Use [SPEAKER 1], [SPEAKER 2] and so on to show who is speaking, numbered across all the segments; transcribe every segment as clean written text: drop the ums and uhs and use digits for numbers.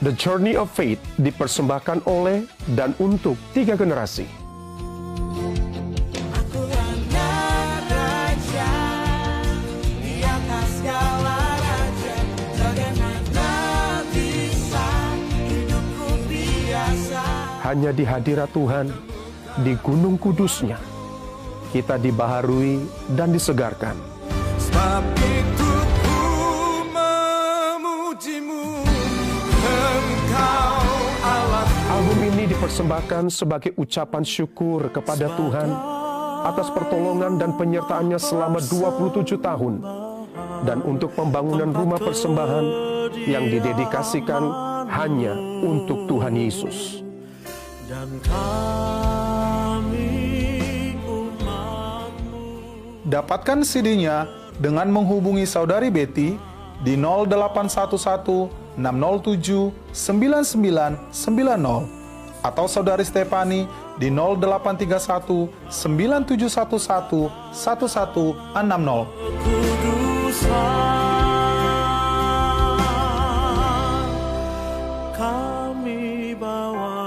[SPEAKER 1] The Journey of Faith dipersembahkan oleh dan untuk 3 generasi.
[SPEAKER 2] Aku hanya raja di atas segala raja. Bagaimana bisa hidupku biasa?
[SPEAKER 1] Hanya di hadirat Tuhan, di gunung kudusnya, kita dibaharui dan disegarkan.
[SPEAKER 2] Sebab itu ku memujimu, Engkau Allah.
[SPEAKER 1] Album ini dipersembahkan sebagai ucapan syukur kepada Tuhan atas pertolongan dan penyertaannya selama 27 tahun dan untuk pembangunan rumah persembahan yang didedikasikan hanya untuk Tuhan Yesus.
[SPEAKER 2] Dan kami umatmu.
[SPEAKER 3] Dapatkan CD-nya dengan menghubungi Saudari Betty di 0811 607 9990 atau Saudari Stefani di 0831 9711 1160.
[SPEAKER 2] Kami bawa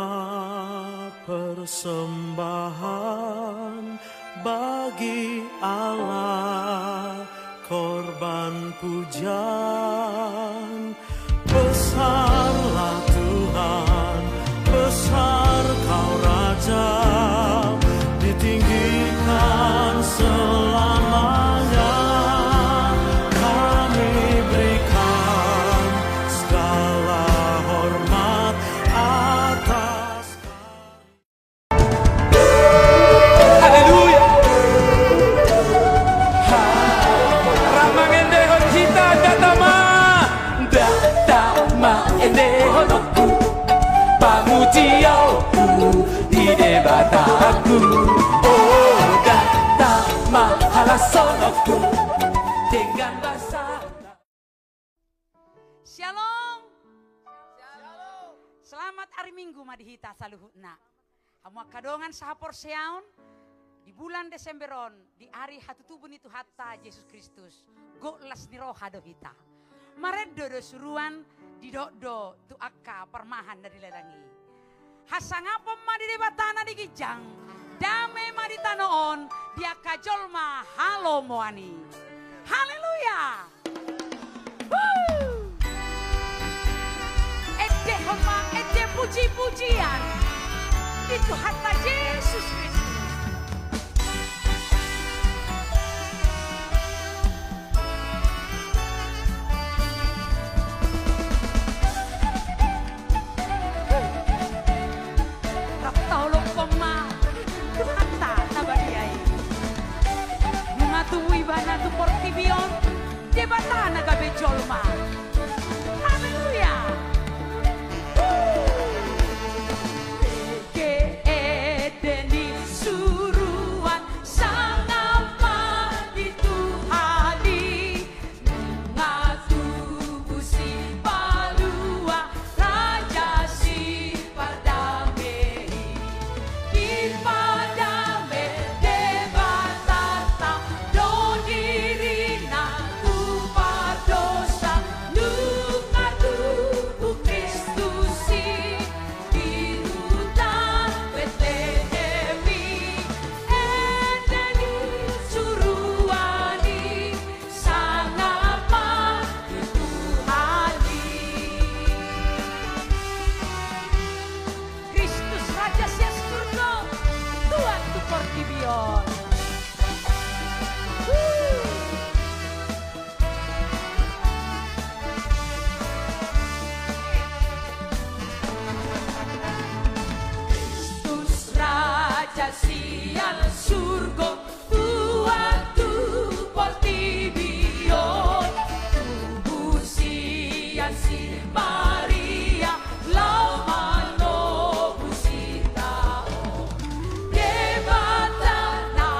[SPEAKER 2] persembahan bagi Allah, korban pujian. Besarlah Tuhan, besar Kau Raja, ditinggikan selamanya. Kami berikan segala hormat atas.
[SPEAKER 4] Haleluya. Ramangende hojita datama ende honoku pamujioku ide bataku oh datama halasonoku dengan bahasa.
[SPEAKER 5] Shalom. Selamat hari Minggu madihita saluhutna. Hamu kadongan sahapor seaun di bulan Desemberon di hari hatutubun itu hatta Yesus Kristus. Goklas ni roha dohita. Maredo do suruan di do tu akka permahan dari lelangi. Hasangapa madi debatana di kijang. Dame madi tanoon di akka jolma halo moani. Haleluya. Ede hormat, ede puji-pujian. Itu hatta Yesus Kristus. Raptaulong koma, itu hatta tabadiai. Mengatuwi bana tu portibion, debatana gabe jolma. Haleluya. Edeni suruhan sangapa dituhani ngatu busi palua raja si padame ipadame debatata do diri naku padosa nungatu Kristusi dirutan Betlehemi edeni suruhani sangapa dituhani Kristus Raja sias surga Tuhan tu portibion. Kristus Raja sial surga Tuhan tu portibion. Tubuh sian si Maria lau mano busitao. Debatana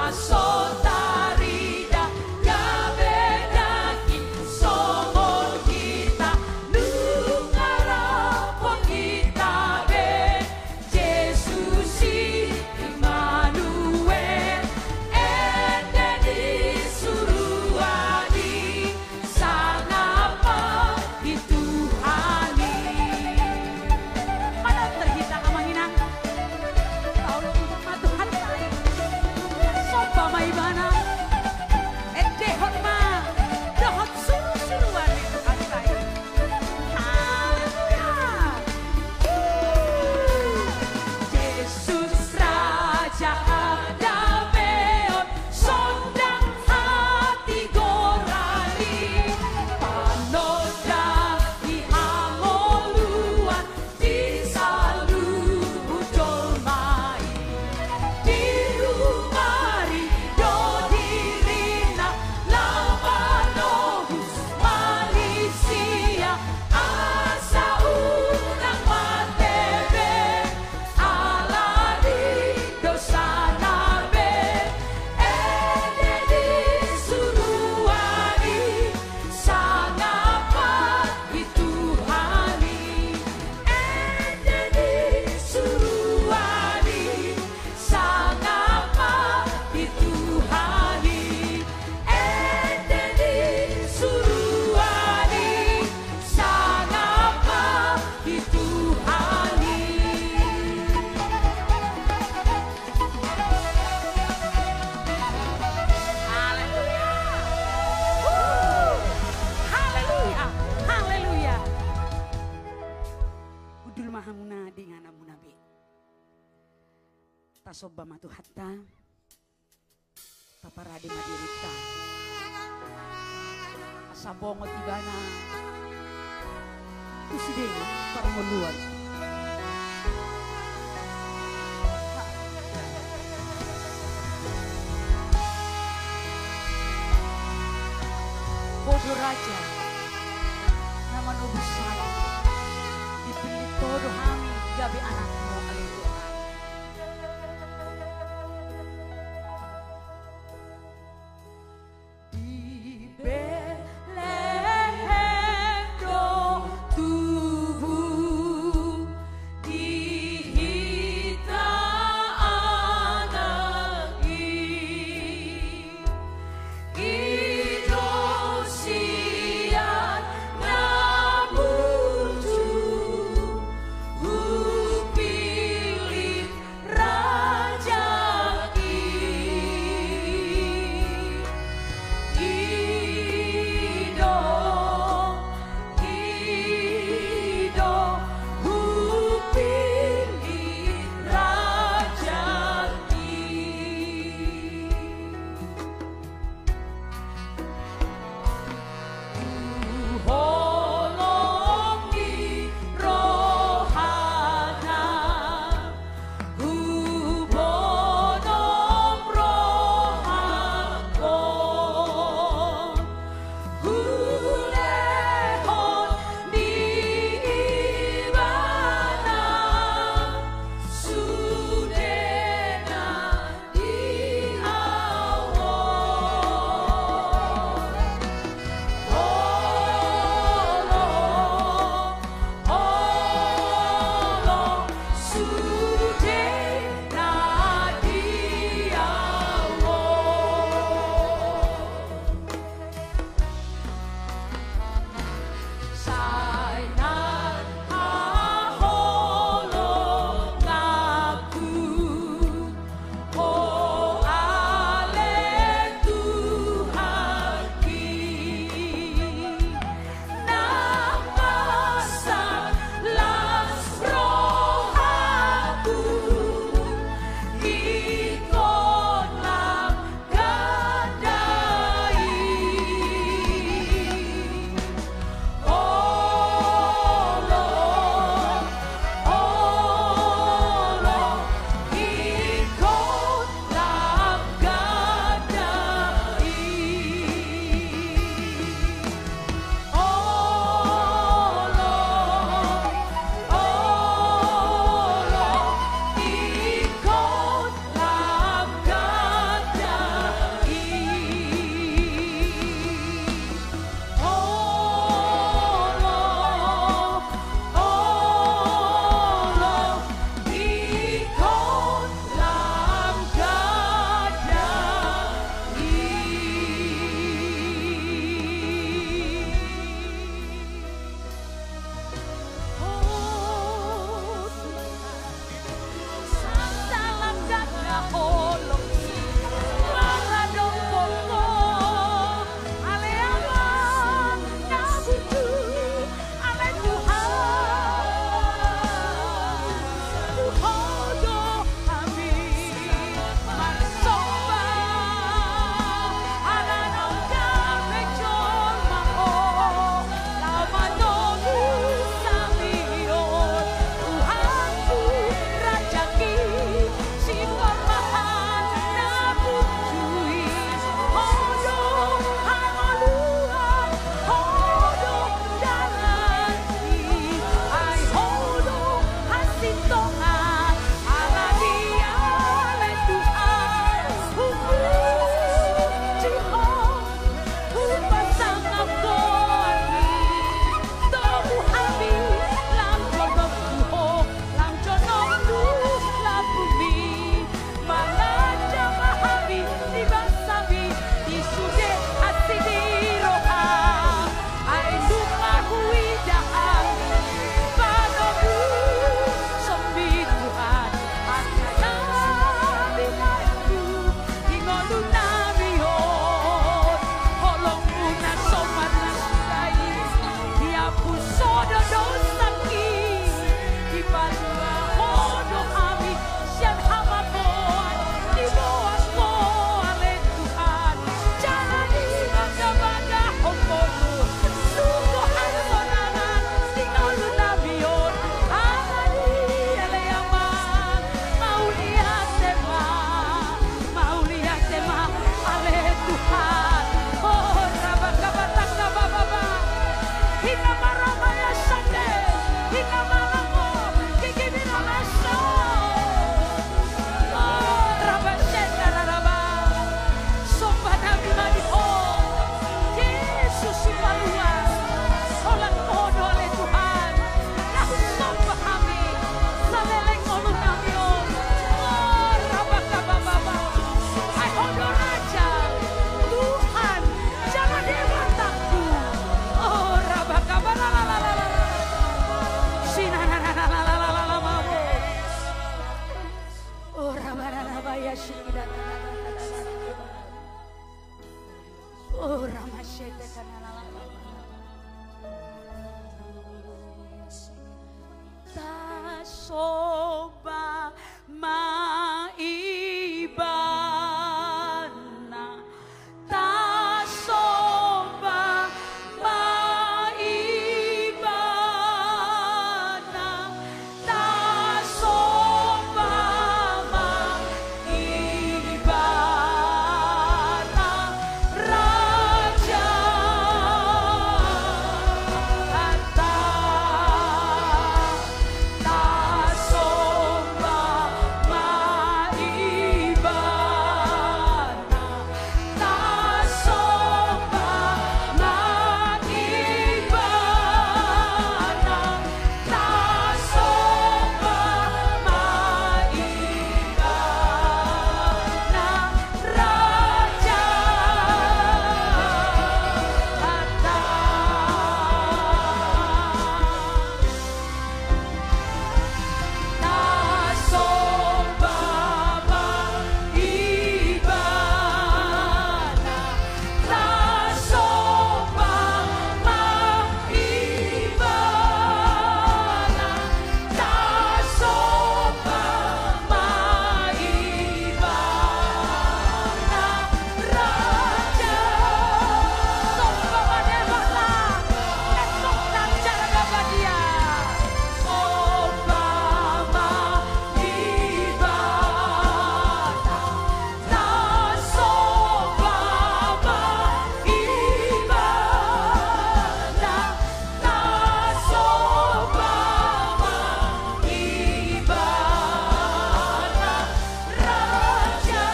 [SPEAKER 5] asobba matu hatta paparade madirita asabongot ibana kuside parmuluan Bodo raja nama nubusan dipilih todo hami gabi anakmu alih Tuhan. Di Betlehem do tubuh dihita anak Idosian nabuju hupi Rabaya Shikida. Oh Ramashete Kanala. Tasoba maibana. Tasoba maibana. Tasoba maibana. Raja Ata. Tasoba maibana. Tasoba maibana. Tasoba maibana. Raja Ata. Tasoba maibana. Tasoba maibana. Tasoba maibana. Raja Soba Madebala. Esok dan jaga badia. Soba maibana. Tasoba maibana. Tasoba maibana. Raja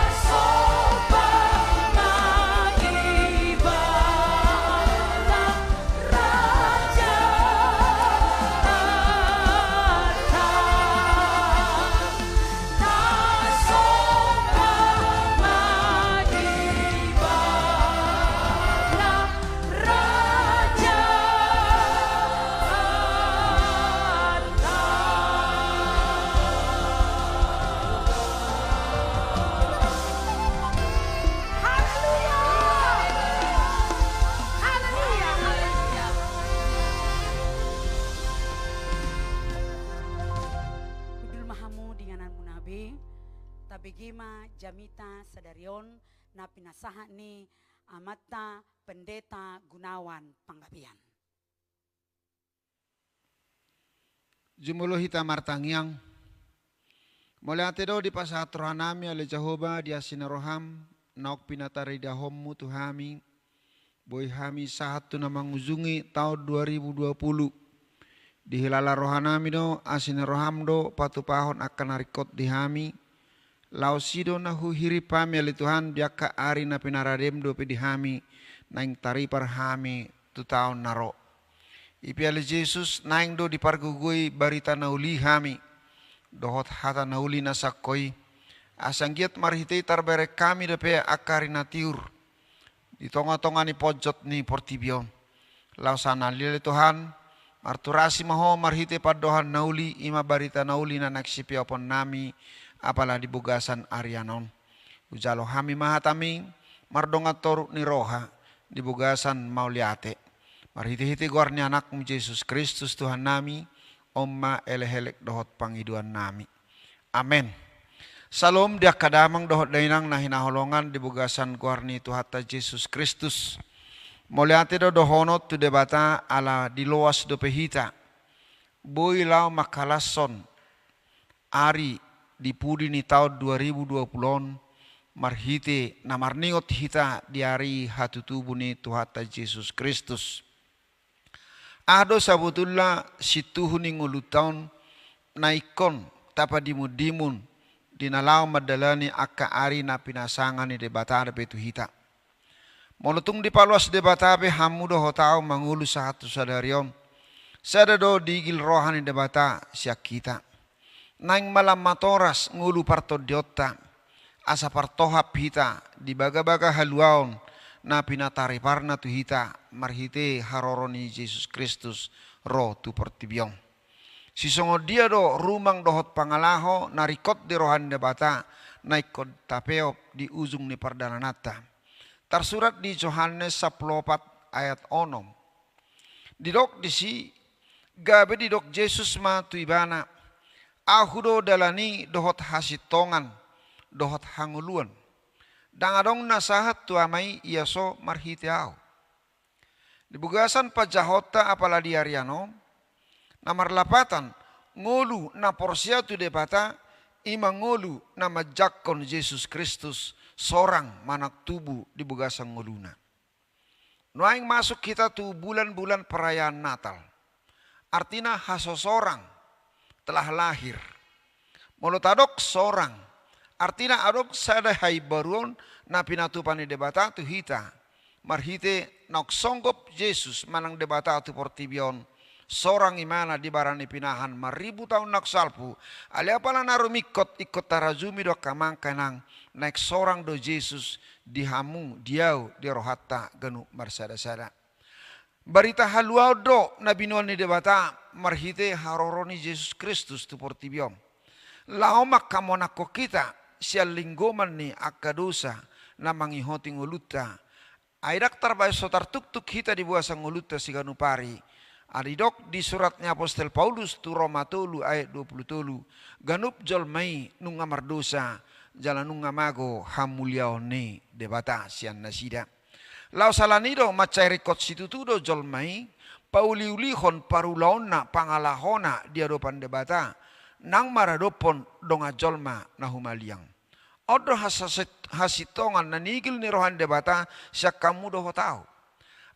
[SPEAKER 5] Tasoba maibana. Raja Tasoba maibana. Raja Haleluya. Haleluya. Haleluya. Kudul mahamu dengan munabi tabigima jamita sadarion na pinasaha ni amata pendeta Gunawan Panggabian.
[SPEAKER 6] Jumuluh hita martangyang. Mulai ate do di pasahat rohanami ale Jehovah dia sinaroham naok pinatari dahommu tuhami. Boy hami sahat tu namang uzungi tahun 2020. Di hilala rohanami do asinaroham do patupahon akan narikot di hami. Lausido nahu hiripami ale Tuhan biaka ari na pinaradem do di hami. Naing taripar hami tu tahun naro. Ipi ale Jesus naing do di pargugui barita nauli hami. Dohot hata nauli nasakoi. Asanggiat marhitei tarbere kami depe akari natiur. Di tonga-tonga ni pojot ni portibion. Lausana lile Tuhan. Marturasi maho marhitei padohan nauli ima barita nauli na naksipi opon nami. Apalah di bugasan Arianon. Ujalo hami mahatami. Mardongator ni roha. Di bugasan mauliate. Marhiti-hiti guarni anakmu Yesus Kristus Tuhan nami. Omma elehelek dohot pangiduan nami. Amen. Salom dia kadamang dohot dainang na hinaholongan di bugasan guarni Tuhata Yesus Kristus. Moliate do dohonot tu debata ala di loas do pehita. Boy lau makalason. Ari di pudi ni tahun 2020 marhite na marningot hita di hari hatutubu ni Tuhata Yesus Kristus. Ado sabutullah situhu ni ngulutaun naikon tapa dimun dinalaw madalani akka ari na pinasangan ni debata betu hita. Molutung di paluas debata be hamudo hotao mangulu satu sadarion. Sadado digil rohani debata siak kita. Naing malam matoras ngulu partodiota asa partohap hita di baga-baga haluaon na pinatari parna tu hita marhite haroroni Yesus Kristus ro tu portibion. Sisongo dia do rumang dohot pangalaho narikot di rohan debata naikot tapeo di ujung ni pardana nata. Tersurat di Yohanes 14 ayat 6. Didok disi gabe didok Yesus ma tuibana ahudo dalani dohot hasitongan dohot hanguluan. Dangadong nasahat tuamai iaso marhiteau. Di bugasan pajahota apala di Ariano, namar lapatan ngolu na porsia tu debata ima ngolu na majakon Yesus Kristus sorang manak tubuh di bugasan ngoluna. Noaing masuk kita tu bulan-bulan perayaan Natal. Artinya haso sorang telah lahir. Molotadok sorang. Artinya adok sada hai baruon na pinatupani debata tu hita. Marhite nok songgop Yesus manang debata tu portibion. Sorang imana di barani pinahan 1000 tahun nak salpu. Ali apala narumikot ikot tarazumi do kamang kanang. Naik sorang do Yesus dihamu diau di rohata ganu marsada-sada. Barita haluau do nabinuan ni debata marhite haroroni Yesus Kristus tu portibion. Laomak kamonako kita siya linggoman ni akadosa na mangihoti nguluta. Aidak tarbae sotar tuk-tuk kita di buasa nguluta si ganupari. Adidok di suratnya Apostel Paulus tu Roma tolu ayat 20 ganup jolmai nung amar dosa jalan nung amago hamuliao ne debata sian nasida. Lau salanido macai rekod situtudo jolmai pauliulihon parulaon na pangalahona dia dopan debata nang maradopon donga jolma na humaliang. Odo hasitongan na nigil ni rohan debata siya kamu doho tau.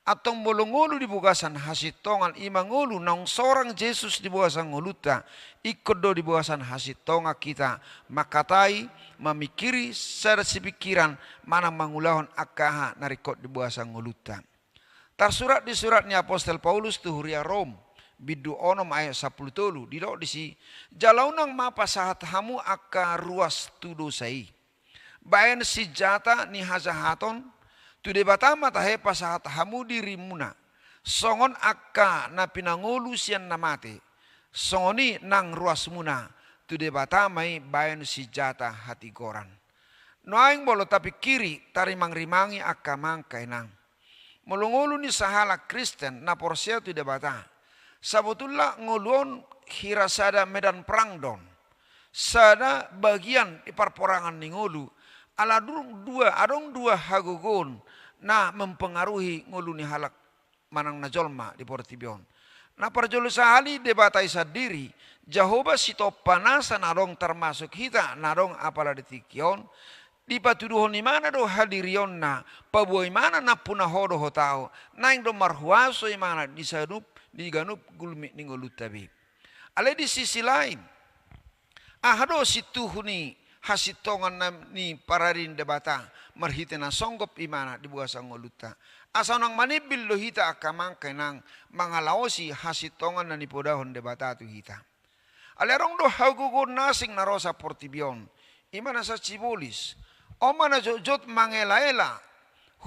[SPEAKER 6] Atong bolongolu di bugasan hasitongan imangolu nang sorang Yesus di bugasan ngoluta ikut do di bugasan hasitonga kita makatai memikiri sada sipikiran mana mangulahon akaha narikot di bugasan ngoluta. Tersurat di suratnya Apostel Paulus tu huria Rom bidu onom ayat 10 didok disi jalaunang mapa sahat hamu akka ruas tudo sai. Bayan si jata ni hazahaton tu debata matahe pasahat hamu dirimuna songon akka na pinangulu sian namate songoni nang ruas muna tu debata mai bayan si jata hati goran noaing bolo tapi kiri tarimang-rimangi akka mangkai nang molongulu ni sahala Kristen na porsia tu debata sabutullah nguluon hirasada medan perang don sada bagian iparporangan ningulu adong dua hagugun na mempengaruhi nguluni halak manang najolma di portibion. Na parjolo sahali debatai sadiri Jehovah sito panasan narong termasuk kita narong apala detikion di patuduhon ni mana do hadirion na pabuay mana na punahodo hotao naing do marhuaso imana di sadup di ganup gulmi ningolutabi. Ale di sisi lain ahado situhuni hasitongan ni pararin debata marhite na songgop imana di buasa ngoluta asa nang manibil lo hita akamang kenang mangalaosi hasitongan na nipodahon debata tu hita alerong do hagugun nasing na rosa portibion imana sa cibolis o mana jojot mangela-ela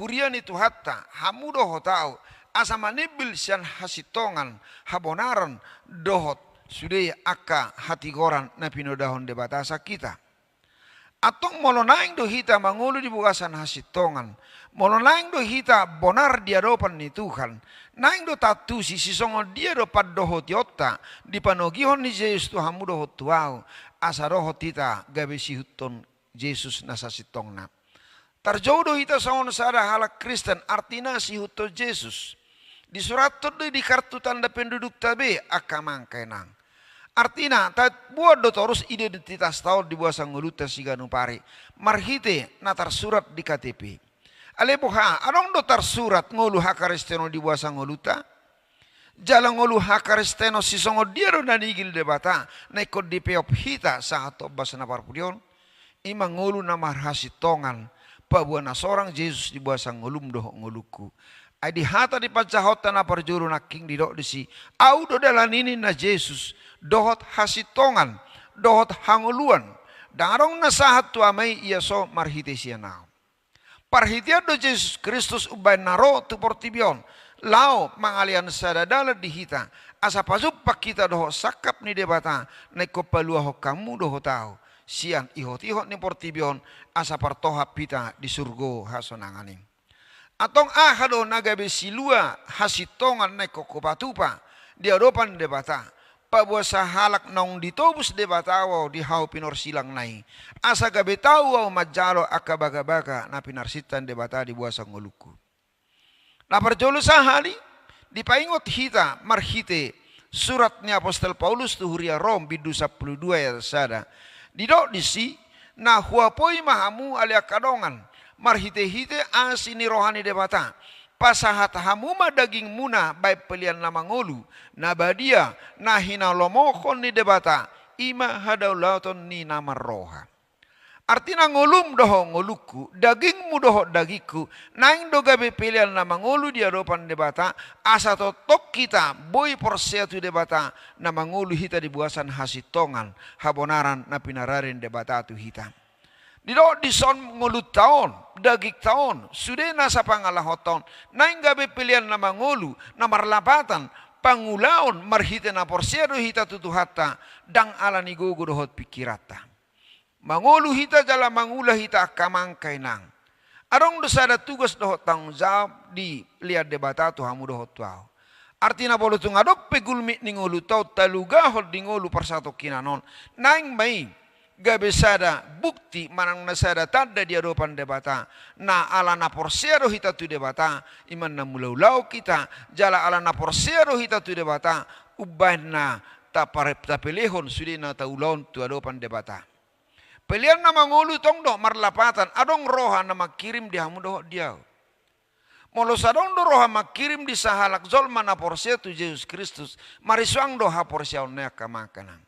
[SPEAKER 6] hurian itu hatta hamudo hotao asa manibil sian hasitongan habonaran dohot sudah akka hati goran na pinodahon debata sa kita. Atong molonaing do hita mangulu di bugasan hasitongan. Molonaing do hita bonar dia dopan ni Tuhan. Naing do tatu si sisongo dia do pad doho tiota. Di panogihon ni Yesus tu hamu doho tuau. Asa doho tita gabe si huton Yesus na sasitongna. Tarjau do hita songon sada halak Kristen artina si huton Yesus. Di surat to di kartu tanda penduduk tabe akamang kenang. Artinya, buat do terus identitas tahu di buasa nguluta siganu pare. Marhite na tersurat di KTP. Alepoha, anong do tersurat ngulu hakaristeno di buasa nguluta? Jalang ngulu hakaristeno sisongo dia do nanigil debata. Naikot di peop hita sa ato basa na parpudion. Ima ngulu na marhasitongan. Pabuan na sorang Yesus di buasa ngulum do nguluku. Ay di hata di pajahota na parjuru na king di dok disi. Au do dalanini na Yesus. Dohot hasitongan. Dohot hanguluan. Darong nasahat tuamay iaso marhite siya nao. Parhitian do Yesus Kristus ubay naro tu portibion. Lao mangalian sadadala di hita. asa pasupak kita doho sakap ni debata na kopalua ho kamu doho tau sian ihot ni portibion asa partohap pita di surgo hasonanganing. Atong ahado nagabe silua hasitongan na kokopatupa di adopan debata pabuah sahalak naung ditobus debatawo di hau pinor silang nai asa gabe tau au majalo akabaga-baga na pinarsitan debata di buah sangoluku. Na perjolo sahali dipaingot hita marhite suratnya Apostol Paulus tu huria Rom bidu 12 ayat sada. Didok disi na huapoi mahamu alia kadongan marhite-hite asini rohani debata. Pasahat hamuma daging muna baik pelian nama ngolu nabadia na hina lomokon ni debata ima hadaulaton ni nama roha. Artina ngolum doho ngoluku, dagingmu doho dagiku, naing dogabe pilihan nama ngolu di hadapan debata, asa totok kita boy porseatu debata, nama ngolu hita dibuasan hasitongan, habonaran na pinararin debata tu hita. Dido dison ngolut taon, dagik taon, sudah nasa pangalahoton, naing gabe pilihan nama ngolu, nama lapatan, pangulaon marhite na porseatu hita tutuhata, dang ala ni gogo dohot pikirata. Mangulu hita jala mangula hita kamangkay nang. Arong dosa ada tugas dohot tanggung jawab di lihat debata tu hamu dohot tuau. Artina bolu tu ngadop pegulmit ningolu tau talugahot dingolu persato kinanon. Naing mai gabe sada bukti manang nasada tada di adopan debata. Na ala na porsiero hita tu debata. Iman na mulau-lau kita jala ala na porsiero hita tu debata. Ubah na tapelehon sudi na taulon tu adopan debata. Pilihan nama ngolu tong do marlapatan adong roha nama kirim di hamu doh dia. Molos adong do roha makirim di sahalak zolma na porsia tu Yesus Kristus marisuang do ha porsia onea kamakanang.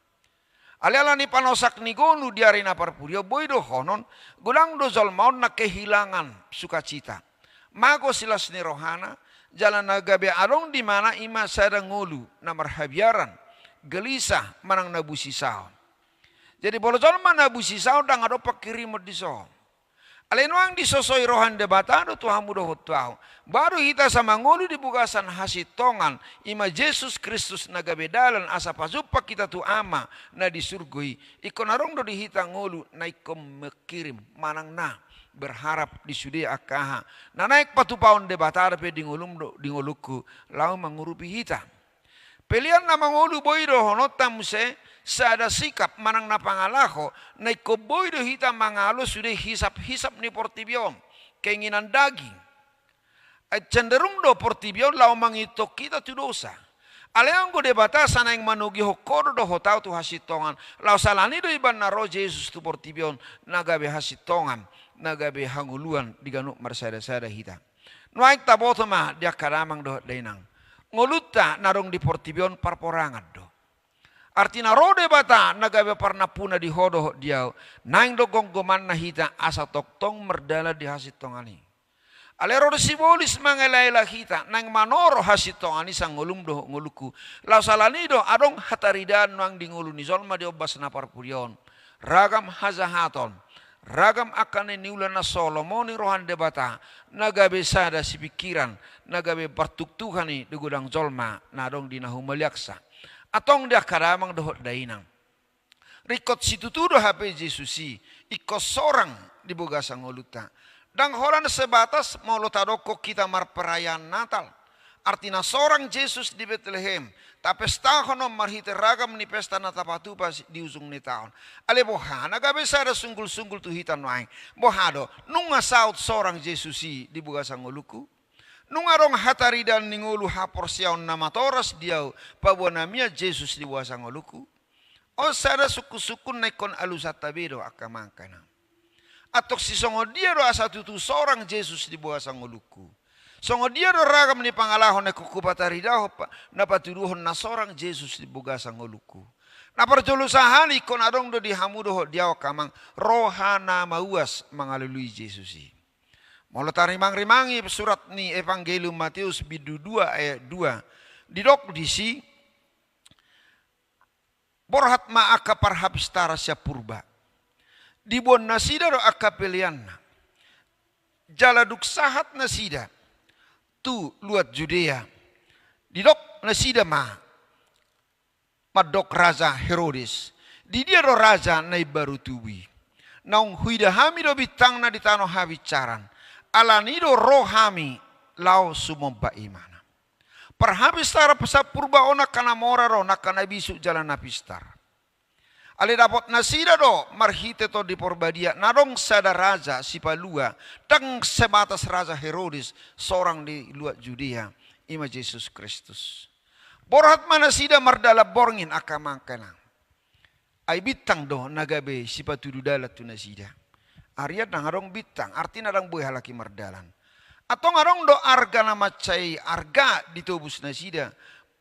[SPEAKER 6] Aliala ni panosak ni gonu diari na parpurio boy do honon gulang do zolmaon na kehilangan sukacita. Mago silas ni rohana jalan nagabe adong di mana ima sada ngolu na marhabiaran gelisah manang nabusi saon. Jadi bolo zolma nabusi saon dang ado pakirimot di so. Alenuang disosoi rohan debata do tuhamu do hotwao. Baru hita sama ngolu dibugasan hasitongan ima Yesus Kristus nagabedalan asa pasupa kita tu ama na disurgoi. Ikon arong do dihita ngolu na ikom mekirim manang na berharap di sudi akaha. Na naik patupaon debata pe dingolum do dingoluku lau mangurupi hita. Pilihan na mangolu boy do honotam se sada sikap manang na pangalaho na ikoboy do hita mangalo sudah hisap-hisap ni portibion keinginan daging. At cenderung do portibion lau mangitok kita tu dosa. Aleang go debata sana yang manugi hokoro do hotau tu hasitongan. Lau salani do iban na roh Yesus tu portibion nagabe hasitongan nagabe hanguluan diganuk marsada-sada hita. Nuaik taboto ma dia karamang do dainang. Ngoluta narong di portibion parporangan do. Artina rode bata nagabe parna puna di hodo diau. Naing do gonggoman na hita asa toktong merdala di hasitongani. Alero do sibolis mangelaila hita. Naing manoro hasitongani sang ngolum do ngoluku. Lau salani do adong hataridan nuang di ngulu ni zolma di obas na parpurion. Ragam hazahaton. Ragam akan niulan na Solomoni rohan debata nagabe sada si pikiran nagabe partuktuhani di gudang zolma nadong di nahumaliaksa atong dia karamang dohot dainang rikot situtu do HP Jesusi ikos sorang di boga sangoluta dang horan sebatas mau lotadoko kita mar perayaan Natal artina sorang Yesus di Bethlehem tapi setahun marhite ragam ni pesta natapatu pas di ujung ni tahun. Ale bohana gabe sada sunggul-sunggul tu hitan waing. Bohado nunga saut sorang Jesusi di buga sangoluku. Nunga rong hatari dan ningulu hapor siaon nama toras diau pabuana mia Jesus di buga sangoluku. O sada suku-suku naikon alusat tabedo akamangkana. Atok si songo dia do asa tutu sorang Jesus di buga sangoluku. Songo dia do ragam ni pangalahon na kukupataridaho na patuduhon na sorang Jesus di buga sangoluku. Na perjulusahan ikon adong do di hamudo diaw kamang rohana mauas mangalului Jesusi. Molo tarimang-rimangi surat ni Evangelium Matius bidu 2 ayat 2. Didok disi borhat ma aka parhabstara sya purba. Dibon nasida do aka pelianna. Jaladuk sahat nasida. Tu luat Judea. Didok nasida ma. madok raja Herodes. Di dia do raja nai baru tuwi. Naung huida hami do bitang na ditano habicaran. Alani do roh hami lau sumomba imana. Perhabis tara pesat purba ona kana mora ro nakana bisu jalan napistar. Ale dapat nasida do marhite to di porbadia narong sada raja si palua tang sebatas raja Herodes seorang di luar Judea ima Yesus Kristus. Borhat mana sida mardala borngin akamangkana. Ai bitang do nagabe si patudu dalat tu nasida. Arya nangarong bitang artina dang boy halaki mardalan. Atau ngarong do arga nama cai arga ditobus nasida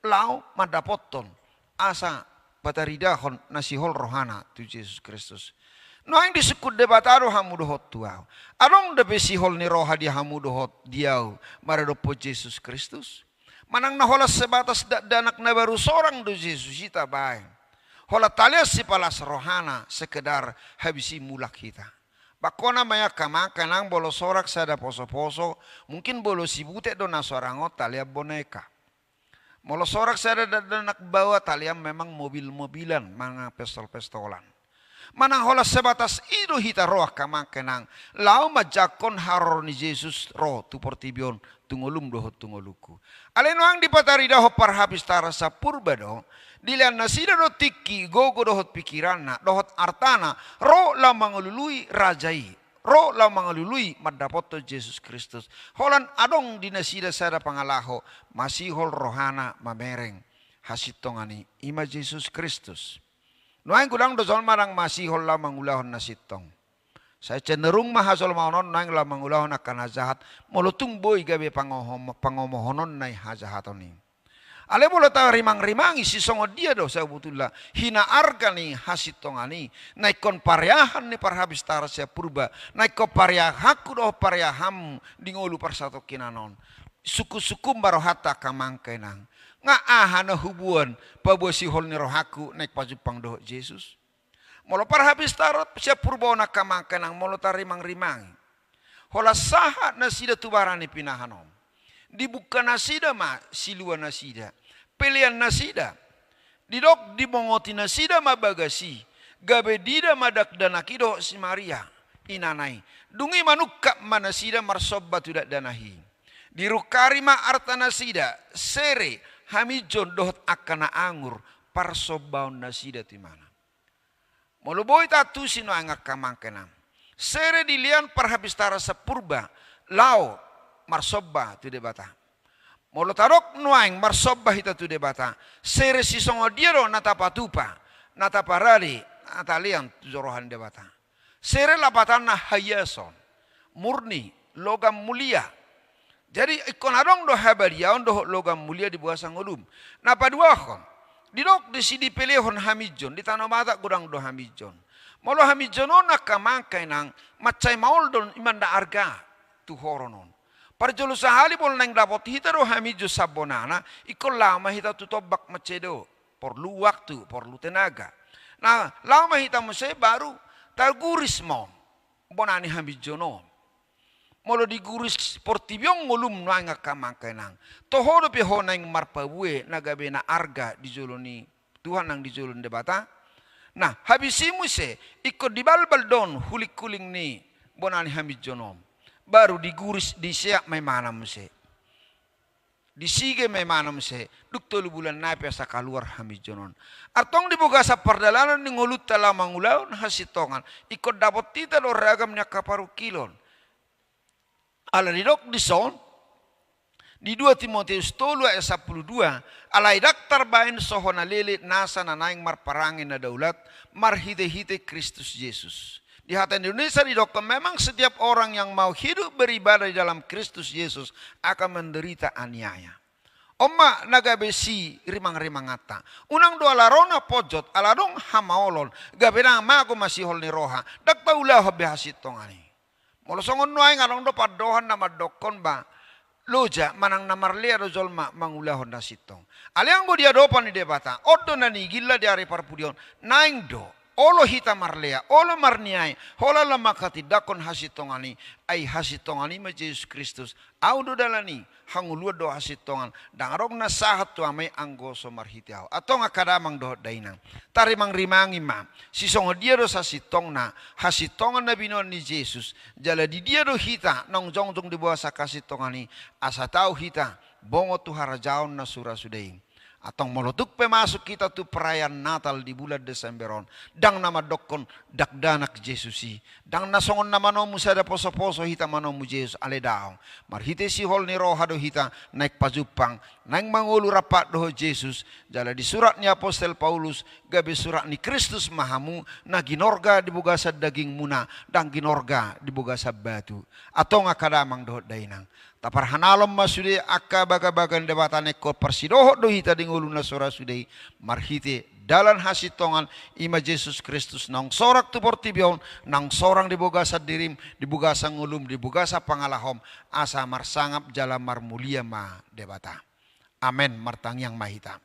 [SPEAKER 6] lau madapoton asa bataridahon nasihol rohana tu Yesus Kristus. No yang disebut debataro hamudohot tuau. Arong de besihol ni roha dia hamudohot diau maradopo Yesus Kristus. Manang naholas sebatas danak na baru seorang do Yesus kita bae. Hola talias si palas rohana sekedar habisi mulak kita. Bakona maya kamaka nang bolo sorak sada poso-poso mungkin bolo sibute do na sorangot talia boneka. Molo sorak sada danak bawa talia memang mobil-mobilan mga pestol-pestolan. Manang hola sebatas ido hita roh kamaka nang lau majakon haror ni Jesus roh tu portibion tungolum dohot tungoluku. Aleno ang dipatari daho parhabis tara sa purba do. Dilian nasida do tiki gogo dohot pikirana dohot artana ro la mangulului rajai ro la mangulului madapoto Yesus Kristus holan adong di nasida sada pangalaho masihol rohana mamereng hasitongani ima Yesus Kristus nuang gudang do zon marang masihol la mangulahon nasitong saya cenderung mahasol maonon nuang la mangulahon akan hajahat molotung boy gabe pangomohonon nai hajahatoni. Ale boleh tahu rimang-rimangi si songo dia do saya butullah hina argani hasitongani naikon pariahan ni parhabis tara saya purba naikon pariahaku do pariaham dingolu parsato kinanon suku-suku barohata kamangkenang nga ahana hubuan pabosi hol ni rohaku naik pajupang do Yesus molo parhabis tara saya purba na kamangkenang molo tarimang-rimangi hola saha na sida tubarani pinahanom dibuka nasida ma silua nasida pilihan nasida didok dibongoti nasida ma bagasi gabe dida madak danakido si Maria inanai dungi manukka manasida marsobba tidak danahi dirukari ma arta nasida sere hamijon dohot akana angur parsobbaun nasida timana moluboy tatu sino angak kamangkenam sere dilian parhabis tara sepurba lao marsobba tu debata. Molo tarok nuang marsobba hita tu debata. Sere si songo diero nata patupa, nata parali, nata liang tu jorohan debata. Sere lapatana hayason, murni, logam mulia. Jadi ikon adong do habariaon do logam mulia di buah sangolum. Napa dua kon? Didok di sidi pelehon hamijon, di tanah mata kurang do hamijon. Molo hamijonon nakamangkai nang macai maul don imanda arga tu horonon. Parjolo sahali bol nang dapat hita ro hamijo sabonana ikol lama hita tutobak macedo perlu waktu perlu tenaga. Nah lama hita mese baru taguris mo bonani hamijo no. Molo diguris portibiong ngulum nanga kamangkenang. Tohodo pe honang marpawe nagabe na arga dijoloni Tuhan nang dijolon debata. Nah habisimu se ikut dibalbal don hulik kuling ni bonani hamijo no. Baru diguris disiak may manam se. Disige may manam se. Duktolo bulan napi sa kaluar hamijonon. Atong dibuka sa pardalanan ni ngulut tala mangulaw na hasitongan. Ikot dapat tita lo ragam niya kaparukilon. Ala didok dison. Di 2 Timoteus 3:12 alay daktar bain soho na lilit nasa na naing marparangin na daulat marhite-hite Kristus Yesus. Di hati Indonesia di dokter memang setiap orang yang mau hidup beribadah di dalam Kristus Yesus akan menderita aniaya. Oma nagabesi rimang-rimangata. Unang doa larona pojot aladong hamaolon gabena mago masihol ni roha dak taulah habihasit tongani. Molosongon nuay ngalong do padohan na madokon ba loja manang namarlia do zolma mangulahon na sitong. Aliang go dia dopan ni debata. Odo na ni gila di ari parpudion naing do olo hita marlea, olo marniai, hola lamakati dakon hasitongani, ai hasitongani ma Jesus Kristus, audo dalani, hangulua do hasitongan, dangarong na sahat tu amay anggoso marhitiaw. Atong akadamang do dainang, tarimang rimangi ma, sisong dia do sasitong na, hasitongan na binon ni Jesus, jala di dia do hita, nang jongjong di bawah sa kasitongani, asa tau hita, bongo tu harajaon na surah sudaing. Atong molotuk pemasuk kita tu perayaan Natal di bulan Desemberon. Dang nama dokon dakdanak Jesusi. Dang nasongon nama nomu sada poso-poso hita manomu Jesus ale daong. Marhite si hol ni roha do hita naik pajupang. Naik mangulu rapat doho Jesus. Jala di surat ni Apostel Paulus. Gabi surat ni Kristus mahamu. Na ginorga di bugasa daging muna. Dang ginorga di bugasa batu. Atong akadamang doho dainang. Tapar hanalom masude akka baga-bagan debatane ko persidoho do hita dingulu na sora sudei marhite dalan hasitongan ima Jesus Kristus nang sorak tu portibion nang sorang dibugasa dirim dibugasa ngulum dibugasa pangalahom asa marsangap jala marmulia ma debata. Amen martangyang mahita.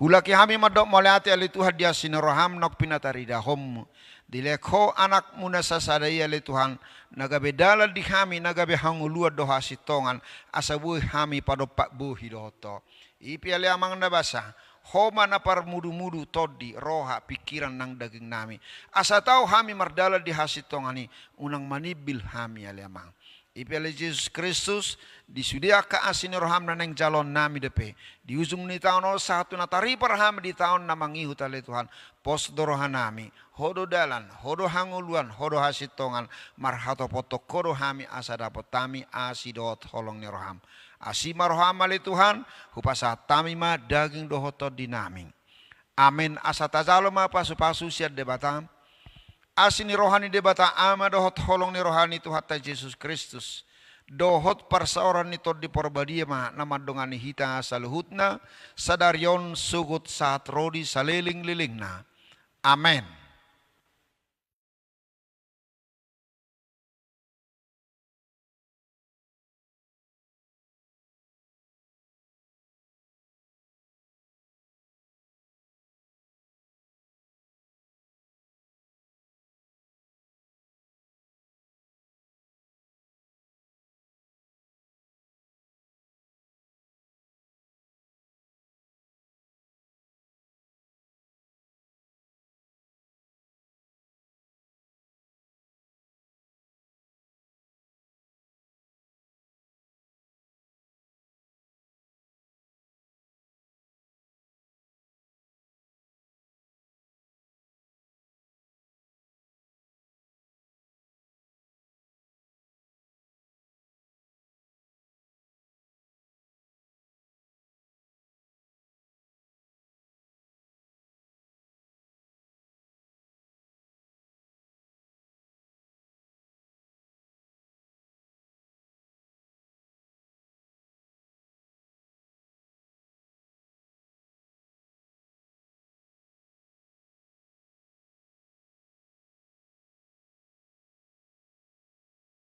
[SPEAKER 6] Hulaki hami madok moleati ali Tuhan dia sineroham nok pinatarida hom dilekho anak muna sasadai ali Tuhan nagabe dalal di kami nagabe hangulua doha sitongan asabu kami pada pak buhi dohoto ipi ali amang nabasa homa na par mudu-mudu todi roha pikiran nang daging nami asa tahu kami mardalal di hasitongani unang manibil kami ali amang ipi ali Jesus Kristus disudia ka asin roham na neng jalon nami depe di ujung ni tahun satu na taripar kami di tahun na mangihut ali Tuhan pos dorohan nami hodo dalan, hodo hanguluan, hodo hasitongan, marhato poto kodo hami asa dapot tami asidot holong ni roham. Asima roham ali Tuhan, hupasa tami ma daging dohoto dinaming. Amin asa tazalo ma pasu-pasu siad debata. Asini rohani debata ama dohot holong ni rohani Tuhan ta Jesus Kristus. Dohot parsaoran nito di porbadia ma namadongani hita saluhutna, sadarion sugut saat rodi saliling-liling na. Amen.